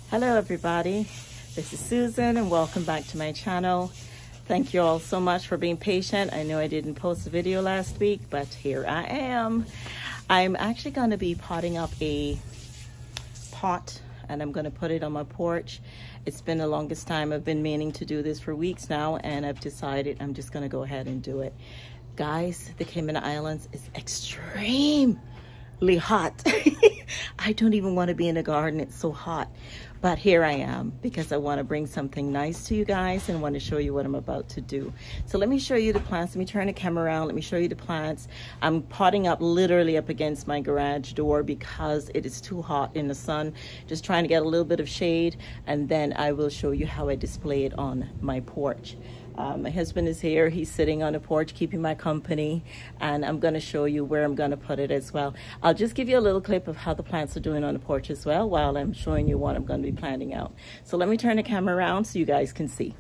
Hello everybody, this is Susan and welcome back to my channel. Thank you all so much for being patient. I know I didn't post a video last week, but here I am. I'm actually going to be potting up a pot and I'm going to put it on my porch. It's been the longest time. I've been meaning to do this for weeks now, and I've decided I'm just going to go ahead and do it. Guys, the Cayman Islands is extremely hot. I don't even want to be in the garden. It's so hot. But here I am because I want to bring something nice to you guys and want to show you what I'm about to do. So let me show you the plants. Let me turn the camera around. Let me show you the plants. I'm potting up literally up against my garage door because it is too hot in the sun. Just trying to get a little bit of shade, and then I will show you how I display it on my porch. My husband is here. He's sitting on the porch keeping my company, and I'm going to show you where I'm going to put it as well. I'll just give you a little clip of how the plants are doing on the porch as well while I'm showing you what I'm going to be planting out. So let me turn the camera around so you guys can see.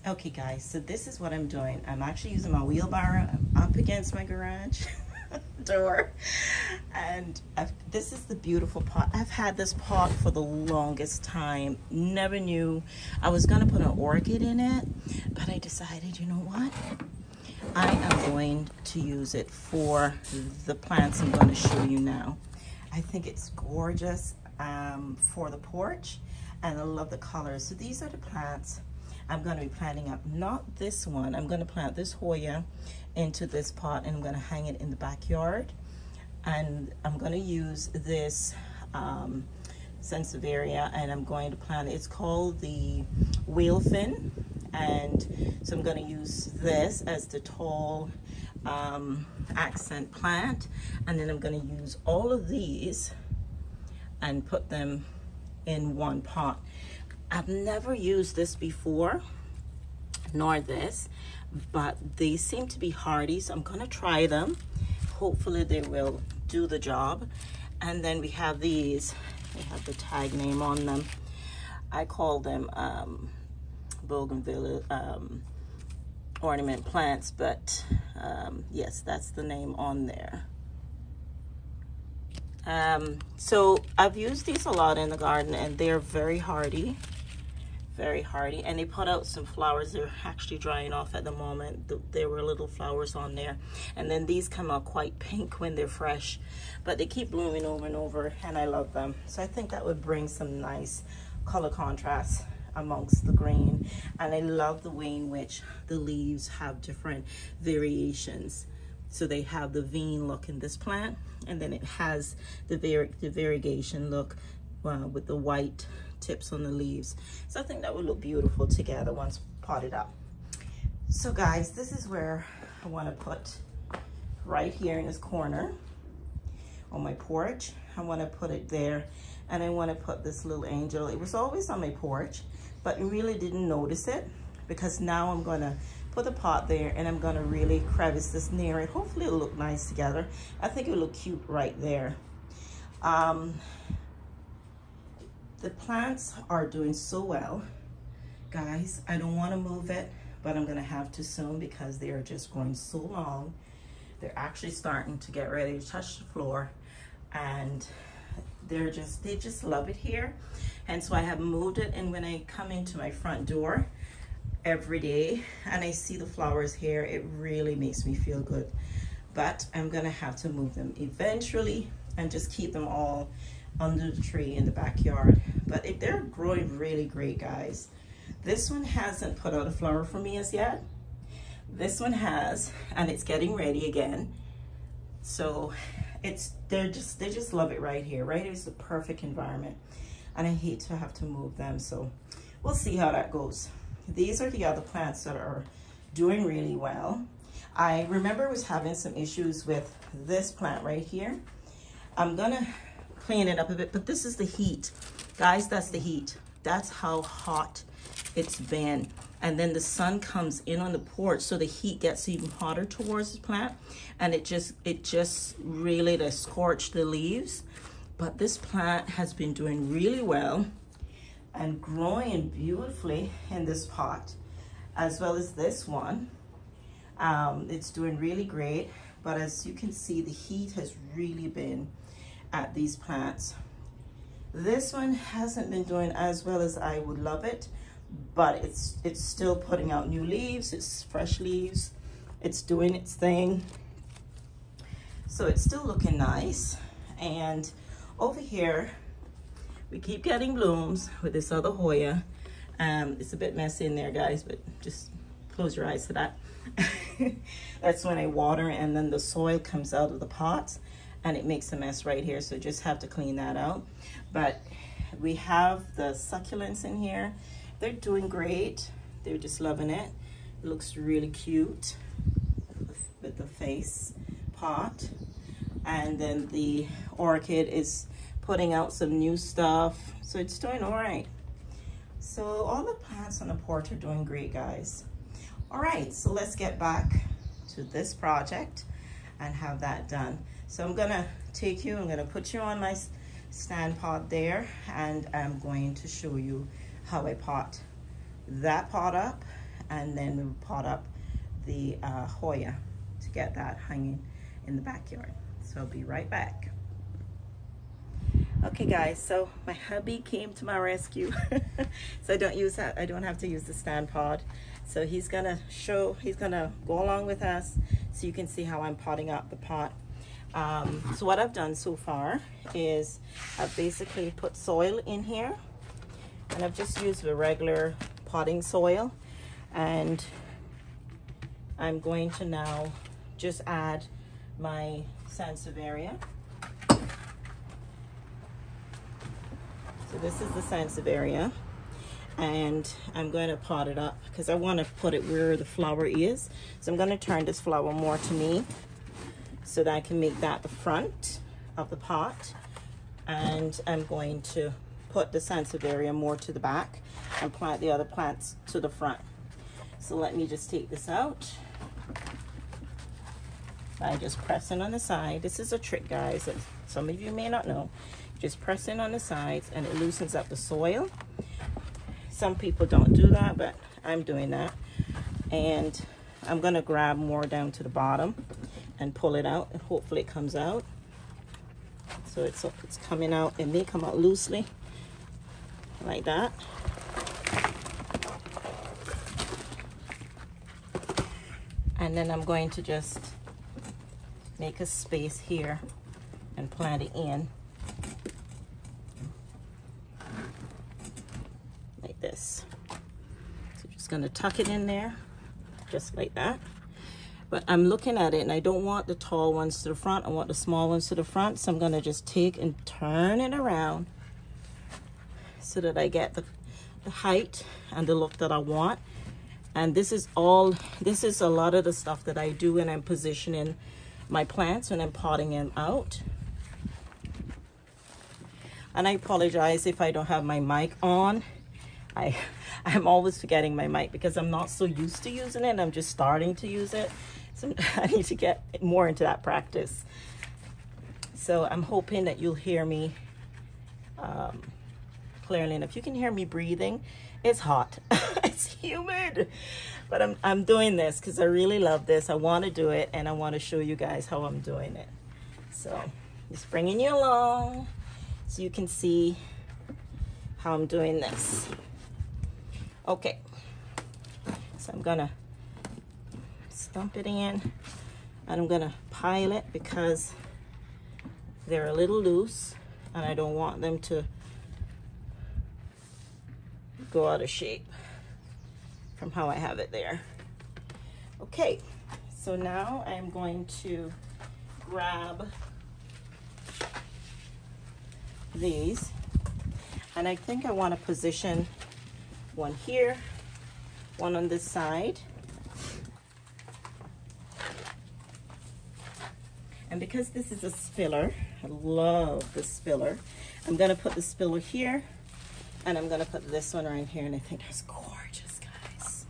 Okay guys, so this is what I'm doing. I'm actually using my wheelbarrow. I'm up against my garage door, and this is the beautiful pot. I've had this pot for the longest time. Never knew I was gonna put an orchid in it, but I decided, you know what, I am going to use it for the plants I'm going to show you now. I think it's gorgeous for the porch, and I love the colors. So these are the plants I'm going to be planting up. Not this one. I'm going to plant this Hoya into this pot, and I'm going to hang it in the backyard. And I'm going to use this Sansevieria, and I'm going to plant it. It's called the whalefin, and so I'm going to use this as the tall accent plant, and then I'm going to use all of these and put them in one pot. I've never used this before, nor this, but they seem to be hardy, so I'm gonna try them. Hopefully they will do the job. And then we have these, they have the tag name on them. I call them bougainvillea ornament plants, but yes, that's the name on there. So I've used these a lot in the garden, and they're very hardy, and they put out some flowers. They're actually drying off at the moment. There were little flowers on there, and then these come out quite pink when they're fresh, but they keep blooming over and over, and I love them. So I think that would bring some nice color contrast amongst the green, and I love the way in which the leaves have different variations. So they have the vein look in this plant, and then it has the variegation look with the white tips on the leaves. So I think that would look beautiful together once potted up. So guys, this is where I want to put, right here in this corner on my porch. I want to put it there, and I want to put this little angel. It was always on my porch, but I really didn't notice it, because now I'm going to put the pot there, and I'm going to really crevice this near it. Hopefully it'll look nice together. I think it'll look cute right there. The plants are doing so well, guys. I don't want to move it, but I'm going to have to soon because they are just growing so long. They're actually starting to get ready to touch the floor, and they just love it here. And so I have moved it, and when I come into my front door every day and I see the flowers here, it really makes me feel good. But I'm gonna have to move them eventually and just keep them all under the tree in the backyard. But they're growing really great, guys. This one hasn't put out a flower for me as yet. This one has, and it's getting ready again. So they just love it right here. Right here is the perfect environment, and I hate to have to move them, so we'll see how that goes. These are the other plants that are doing really well. I remember I was having some issues with this plant right here. I'm gonna clean it up a bit, but this is the heat. Guys, that's the heat. That's how hot it's been. And then the sun comes in on the porch, so the heat gets even hotter towards the plant, and it just really does scorch the leaves. But this plant has been doing really well and growing beautifully in this pot, as well as this one. It's doing really great, but as you can see, the heat has really been at these plants. This one hasn't been doing as well as I would love it, but it's still putting out new leaves. It's fresh leaves. It's doing its thing. So it's still looking nice. And over here, we keep getting blooms with this other Hoya. It's a bit messy in there, guys, but just close your eyes to that. That's when I water and then the soil comes out of the pots and it makes a mess right here. So just have to clean that out. But we have the succulents in here. They're doing great. They're just loving it. It looks really cute with the face pot. And then the orchid is putting out some new stuff. So it's doing all right. So all the plants on the porch are doing great, guys. All right, so let's get back to this project and have that done. So I'm gonna I'm gonna put you on my stand pot there, and I'm going to show you how I pot that pot up, and then we pot up the Hoya to get that hanging in the backyard. So I'll be right back. Okay guys, so my hubby came to my rescue. So I don't have to use the stand pot. So he's gonna go along with us so you can see how I'm potting up the pot. So what I've done so far is I've basically put soil in here, and I've just used the regular potting soil, and I'm going to now just add my Sansevieria. So this is the Sansevieria, and I'm going to pot it up because I want to put it where the flower is. So I'm going to turn this flower more to me so that I can make that the front of the pot, and I'm going to put the Sansevieria more to the back and plant the other plants to the front. So let me just take this out by just pressing on the side. This is a trick, guys, that some of you may not know. Just press in on the sides and it loosens up the soil. Some people don't do that, but I'm doing that. And I'm gonna grab more down to the bottom and pull it out, and hopefully it comes out. So it's coming out. It may come out loosely like that. And then I'm going to just make a space here and plant it in like this. So just gonna tuck it in there just like that. But I'm looking at it and I don't want the tall ones to the front, I want the small ones to the front. So I'm gonna just take and turn it around so that I get the height and the look that I want. And this is a lot of the stuff that I do when I'm positioning my plants, when I'm potting them out. And I apologize if I don't have my mic on. I'm always forgetting my mic because I'm not so used to using it. I'm just starting to use it. So I need to get more into that practice. So I'm hoping that you'll hear me clearly enough. You can hear me breathing. It's hot. It's humid. But I'm doing this because I really love this. I want to do it, and I want to show you guys how I'm doing it. So just bringing you along so you can see how I'm doing this. Okay, so I'm gonna stump it in, and I'm gonna pile it because they're a little loose and I don't want them to go out of shape from how I have it there. Okay, so now I'm going to grab these, and I think I want to position one here, one on this side. And because this is a spiller, I love the spiller, I'm gonna put the spiller here, and I'm gonna put this one right here, and I think that's gorgeous, guys.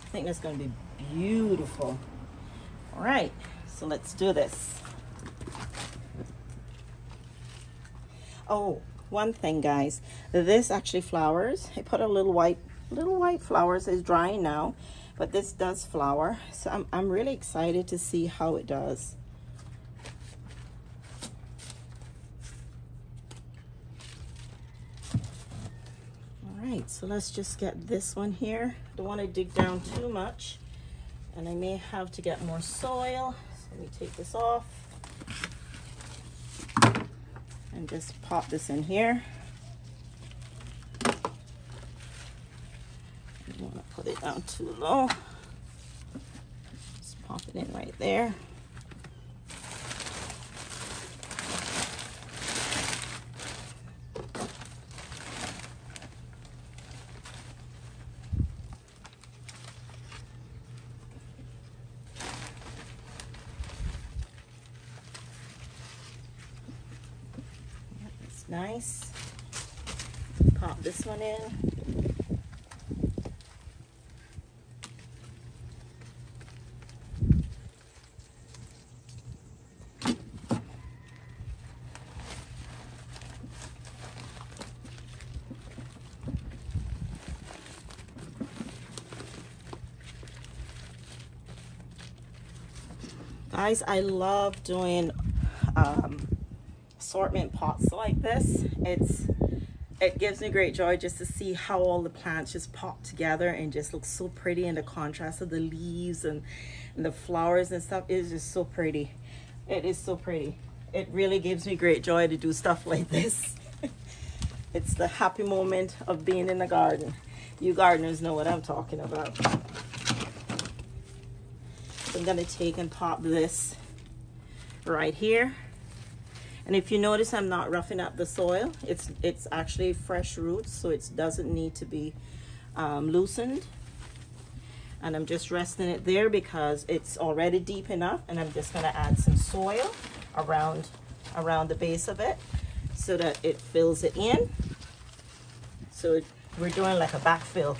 I think that's gonna be beautiful. All right, so let's do this. Oh, one thing, guys, this actually flowers. I put a little white flowers. It's drying now, but this does flower. So I'm really excited to see how it does. right, so let's just get this one here. Don't want to dig down too much, and I may have to get more soil. So let me take this off and just pop this in here. I don't want to put it down too low. Just pop it in right there. Nice. Pop this one in. Guys, I love doing assortment pots like this. It gives me great joy just to see how all the plants just pop together and just look so pretty, and the contrast of the leaves and the flowers and stuff is just so pretty. It is so pretty. It really gives me great joy to do stuff like this. It's the happy moment of being in the garden. You gardeners know what I'm talking about. So I'm gonna take and pop this right here. And if you notice, I'm not roughing up the soil. It's actually fresh roots, so it doesn't need to be loosened. And I'm just resting it there because it's already deep enough, and I'm just gonna add some soil around the base of it so that it fills it in. So we're doing like a backfill.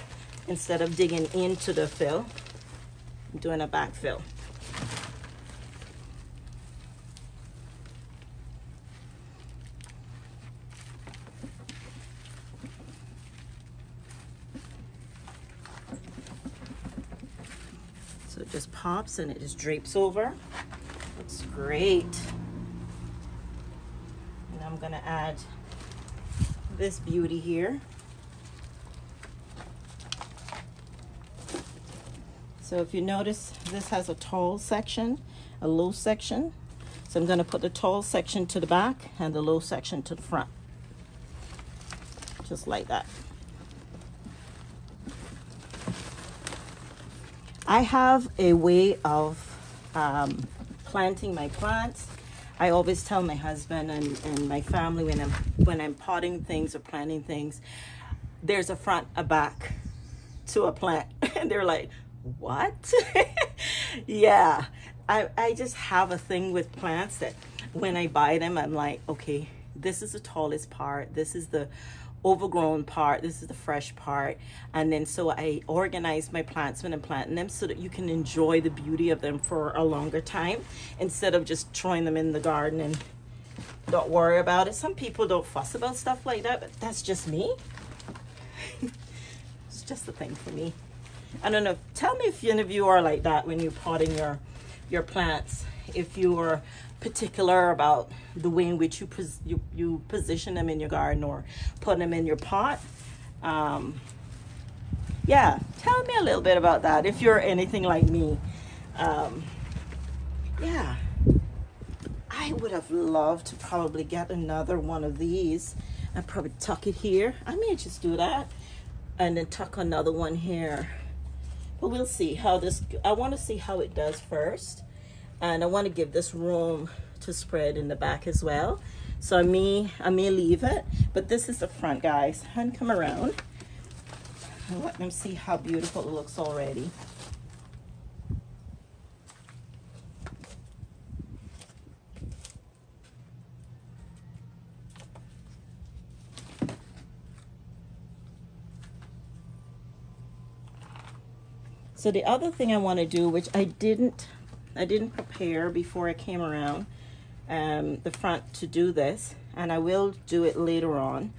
Instead of digging into the fill, I'm doing a backfill. So it just pops and it just drapes over. Looks great. And I'm gonna add this beauty here. So if you notice, this has a tall section, a low section. So I'm gonna put the tall section to the back and the low section to the front. Just like that. I have a way of planting my plants. I always tell my husband and my family when I'm potting things or planting things, there's a front, a back to a plant. And they're like, what? Yeah, I just have a thing with plants that when I buy them, I'm like, okay, this is the tallest part, this is the overgrown part, this is the fresh part. And then so I organize my plants when I'm planting them so that you can enjoy the beauty of them for a longer time instead of just throwing them in the garden and don't worry about it. Some people don't fuss about stuff like that, but that's just me. It's just a thing for me. I don't know, tell me if any of you are like that when you're potting your plants, if you are particular about the way in which you position them in your garden or put them in your pot. Yeah, tell me a little bit about that if you're anything like me. Yeah, I would have loved to probably get another one of these and probably tuck it here. I may just do that and then tuck another one here. But we'll see how this, I want to see how it does first. And I want to give this room to spread in the back as well. So I may leave it, but this is the front, guys. And come around and let them see how beautiful it looks already. So the other thing I want to do, which I didn't prepare before I came around the front to do this, and I will do it later on,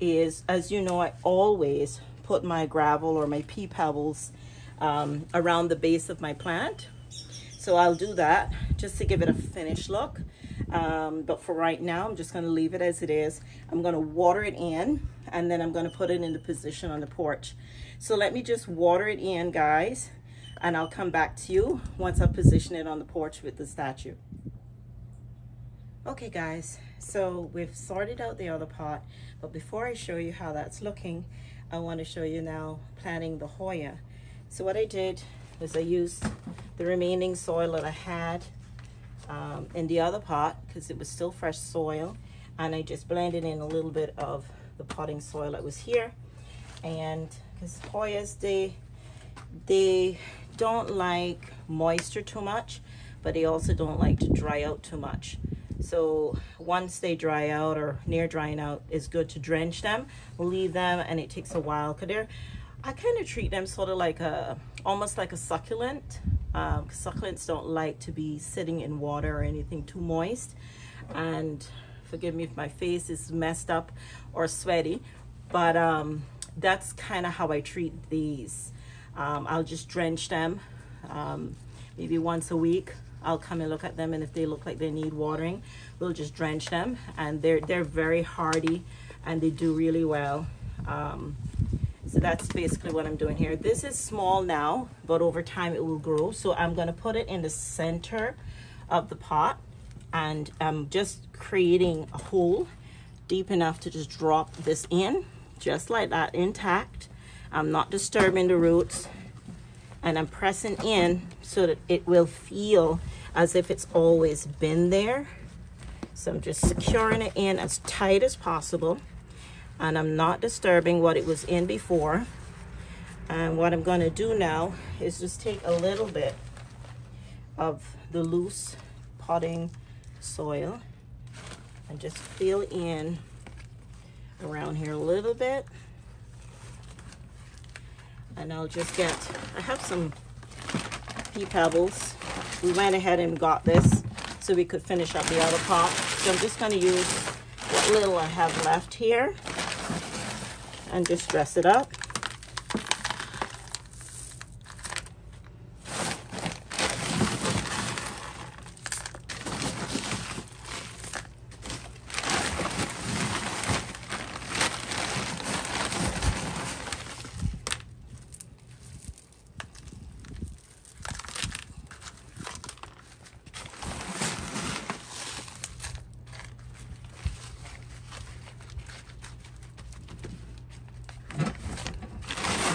is, as you know, I always put my gravel or my pea pebbles around the base of my plant. So I'll do that just to give it a finished look. But for right now, I'm just going to leave it as it is. I'm going to water it in and then I'm going to put it in the position on the porch. So let me just water it in, guys, and I'll come back to you once I position it on the porch with the statue. Okay guys, so we've sorted out the other pot, but before I show you how that's looking, I want to show you now planting the Hoya. So what I did was I used the remaining soil that I had in the other pot, because it was still fresh soil, and I just blended in a little bit of the potting soil that was here. And because Hoyas, they don't like moisture too much, but they also don't like to dry out too much. So once they dry out or near drying out, it's good to drench them, leave them, and it takes a while, because I kind of treat them sort of like almost like a succulent. Succulents don't like to be sitting in water or anything too moist. And forgive me if my face is messed up or sweaty, but that's kind of how I treat these. I'll just drench them maybe once a week. I'll come and look at them, and if they look like they need watering, we'll just drench them. And they're very hardy, and they do really well. So that's basically what I'm doing here. This is small now, but over time it will grow. So I'm going to put it in the center of the pot, and I'm just creating a hole deep enough to just drop this in, just like that, intact. I'm not disturbing the roots, and I'm pressing in so that it will feel as if it's always been there. So I'm just securing it in as tight as possible, and I'm not disturbing what it was in before. And what I'm going to do now is just take a little bit of the loose potting soil and just fill in around here a little bit. And I'll just I have some pea pebbles. We went ahead and got this so we could finish up the other pot. So I'm just going to use what little I have left here and just dress it up.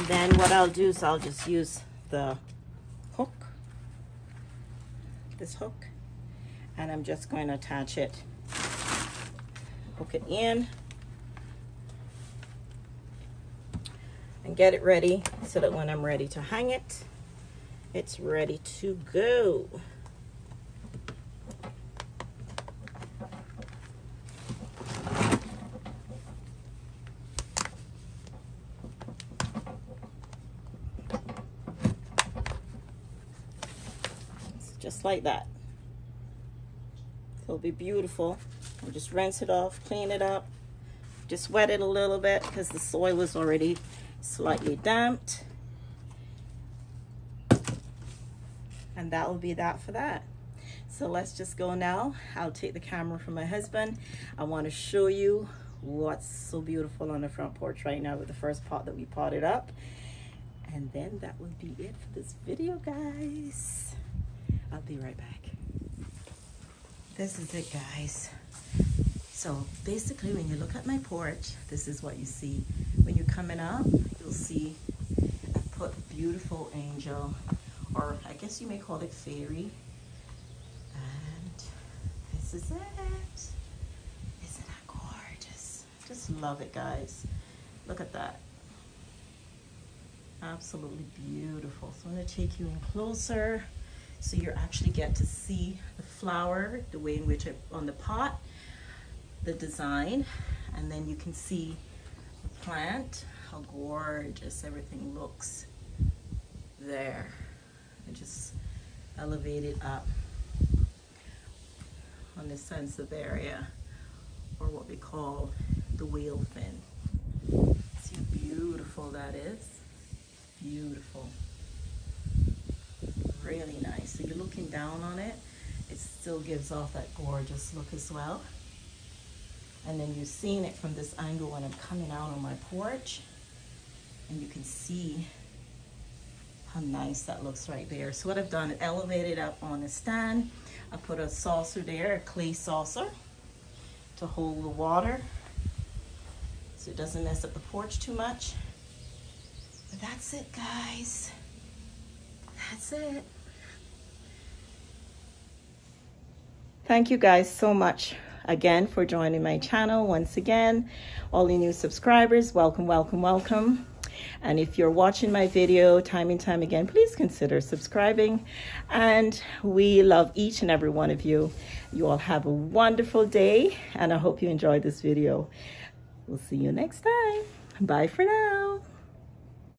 Then what I'll do is I'll just use the hook, this hook, and I'm just going to attach it, hook it in, and get it ready so that when I'm ready to hang it, it's ready to go. Just like that. It'll be beautiful. I'll just rinse it off, clean it up, just wet it a little bit because the soil was already slightly damped. And that will be that for that. So let's just go now. I'll take the camera from my husband. I want to show you what's so beautiful on the front porch right now with the first pot that we potted up. And then that will be it for this video, guys. I'll be right back. This is it, guys. So basically, when you look at my porch, this is what you see. When you're coming up, you'll see I put beautiful angel, or I guess you may call it fairy. And this is it. Isn't that gorgeous? Just love it, guys. Look at that. Absolutely beautiful. So I'm going to take you in closer, so you actually get to see the flower, the way in which on the pot, the design, and then you can see the plant, how gorgeous everything looks there. I just elevated up on this sensitive area, or what we call the whale fin. See how beautiful that is? Beautiful. Really nice. So you're looking down on it, it still gives off that gorgeous look as well. And then you're seeing it from this angle when I'm coming out on my porch. And you can see how nice that looks right there. So what I've done is elevated up on the stand. I put a saucer there, a clay saucer, to hold the water so it doesn't mess up the porch too much. But that's it, guys. That's it. Thank you guys so much again for joining my channel. Once again, all the new subscribers, welcome, welcome, welcome. And if you're watching my video time and time again, please consider subscribing. And we love each and every one of you. You all have a wonderful day, and I hope you enjoyed this video. We'll see you next time. Bye for now.